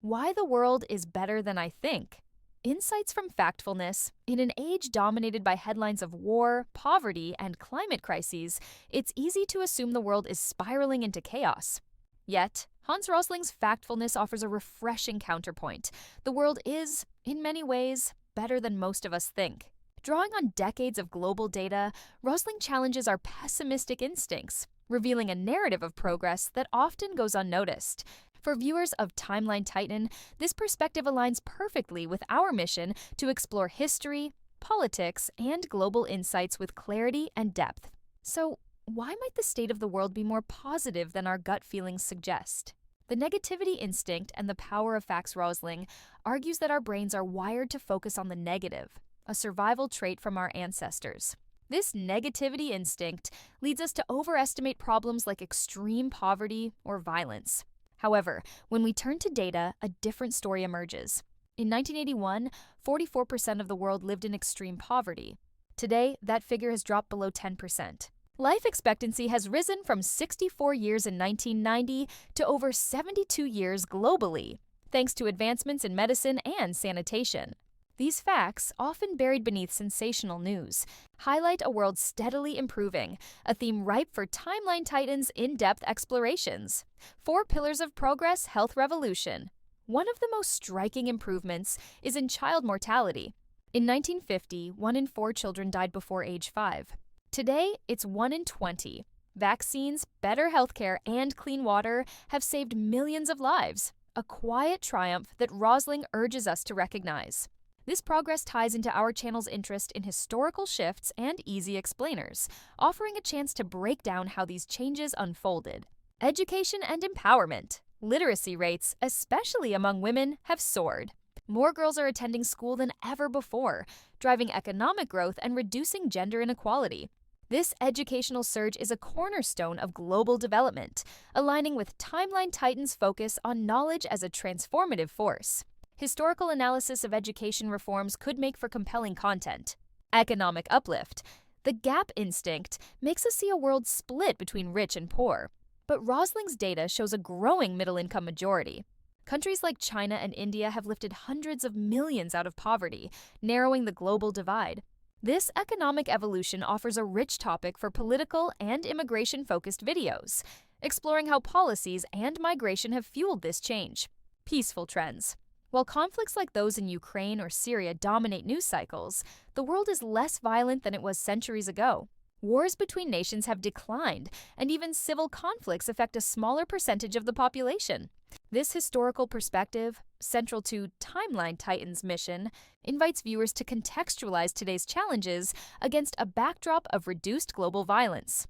Why the world is better than I think. Insights from Factfulness. In an age dominated by headlines of war, poverty, and climate crises, it's easy to assume the world is spiraling into chaos. Yet, Hans Rosling's Factfulness offers a refreshing counterpoint. The world is, in many ways, better than most of us think. Drawing on decades of global data, Rosling challenges our pessimistic instincts, revealing a narrative of progress that often goes unnoticed. For viewers of TimelineTitan, this perspective aligns perfectly with our mission to explore history, politics, and global insights with clarity and depth. So, why might the state of the world be more positive than our gut feelings suggest? The negativity instinct and the power of Facts Rosling argues that our brains are wired to focus on the negative, a survival trait from our ancestors. This negativity instinct leads us to overestimate problems like extreme poverty or violence. However, when we turn to data, a different story emerges. In 1981, 44% of the world lived in extreme poverty. Today, that figure has dropped below 10%. Life expectancy has risen from 64 years in 1990 to over 72 years globally, thanks to advancements in medicine and sanitation. These facts, often buried beneath sensational news, highlight a world steadily improving, a theme ripe for TimelineTitan's in-depth explorations. 4 Pillars of Progress Health Revolution. One of the most striking improvements is in child mortality. In 1950, 1 in 4 children died before age 5. Today, it's 1 in 20. Vaccines, better healthcare, and clean water have saved millions of lives, a quiet triumph that Rosling urges us to recognize. This progress ties into our channel's interest in historical shifts and easy explainers, offering a chance to break down how these changes unfolded. Education and empowerment. Literacy rates, especially among women, have soared. More girls are attending school than ever before, driving economic growth and reducing gender inequality. This educational surge is a cornerstone of global development, aligning with TimelineTitan's focus on knowledge as a transformative force. Historical analysis of education reforms could make for compelling content. Economic uplift. The gap instinct makes us see a world split between rich and poor. But Rosling's data shows a growing middle-income majority. Countries like China and India have lifted hundreds of millions out of poverty, narrowing the global divide. This economic evolution offers a rich topic for political and immigration-focused videos, exploring how policies and migration have fueled this change. Peaceful trends. While conflicts like those in Ukraine or Syria dominate news cycles, the world is less violent than it was centuries ago. Wars between nations have declined, and even civil conflicts affect a smaller percentage of the population. This historical perspective, central to TimelineTitan's mission, invites viewers to contextualize today's challenges against a backdrop of reduced global violence.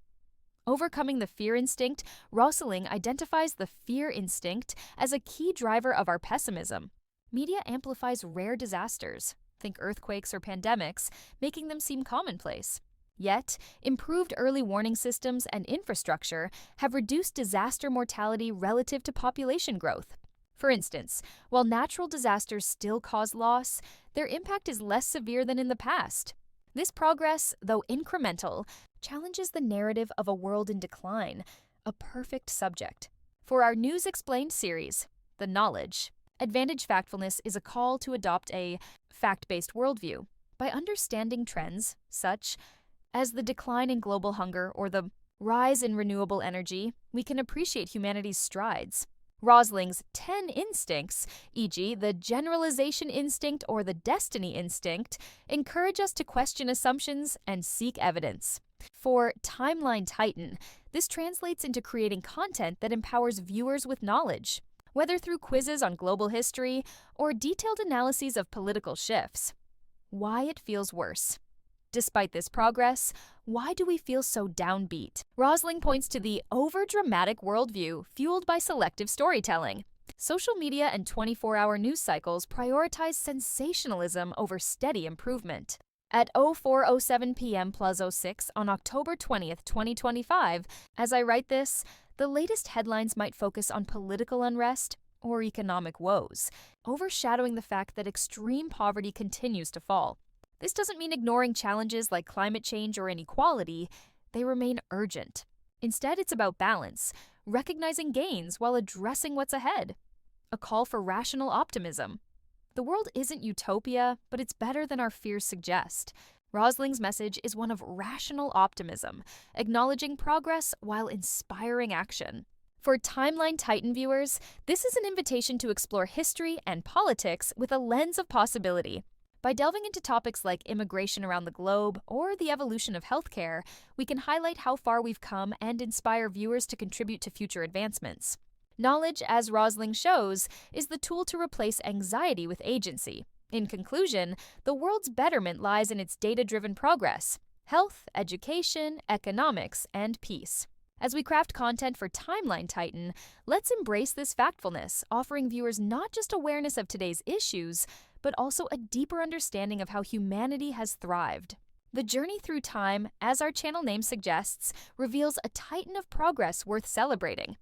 Overcoming the fear instinct, Rosling identifies the fear instinct as a key driver of our pessimism. Media amplifies rare disasters, think earthquakes or pandemics, making them seem commonplace. Yet, improved early warning systems and infrastructure have reduced disaster mortality relative to population growth. For instance, while natural disasters still cause loss, their impact is less severe than in the past. This progress, though incremental, challenges the narrative of a world in decline, a perfect subject. For our News Explained series, The Knowledge, Advantage Factfulness is a call to adopt a fact-based worldview. By understanding trends, such as the decline in global hunger or the rise in renewable energy, we can appreciate humanity's strides. Rosling's 10 instincts, e.g., the generalization instinct or the destiny instinct, encourage us to question assumptions and seek evidence. For TimelineTitan, this translates into creating content that empowers viewers with knowledge, whether through quizzes on global history or detailed analyses of political shifts. Why it feels worse. Despite this progress, why do we feel so downbeat? Rosling points to the overdramatic worldview fueled by selective storytelling. Social media and 24-hour news cycles prioritize sensationalism over steady improvement. At 04:07 p.m. plus 06 on October 20th, 2025, as I write this, the latest headlines might focus on political unrest or economic woes, overshadowing the fact that extreme poverty continues to fall. This doesn't mean ignoring challenges like climate change or inequality. They remain urgent. Instead, it's about balance, recognizing gains while addressing what's ahead. a call for rational optimism. The world isn't utopia, but it's better than our fears suggest. Rosling's message is one of rational optimism, acknowledging progress while inspiring action. For TimelineTitan viewers, this is an invitation to explore history and politics with a lens of possibility. By delving into topics like immigration around the globe or the evolution of healthcare, we can highlight how far we've come and inspire viewers to contribute to future advancements. Knowledge, as Rosling shows, is the tool to replace anxiety with agency. In conclusion, the world's betterment lies in its data-driven progress: health, education, economics, and peace. As we craft content for TimelineTitan, let's embrace this factfulness, offering viewers not just awareness of today's issues, but also a deeper understanding of how humanity has thrived. The journey through time, as our channel name suggests, reveals a titan of progress worth celebrating.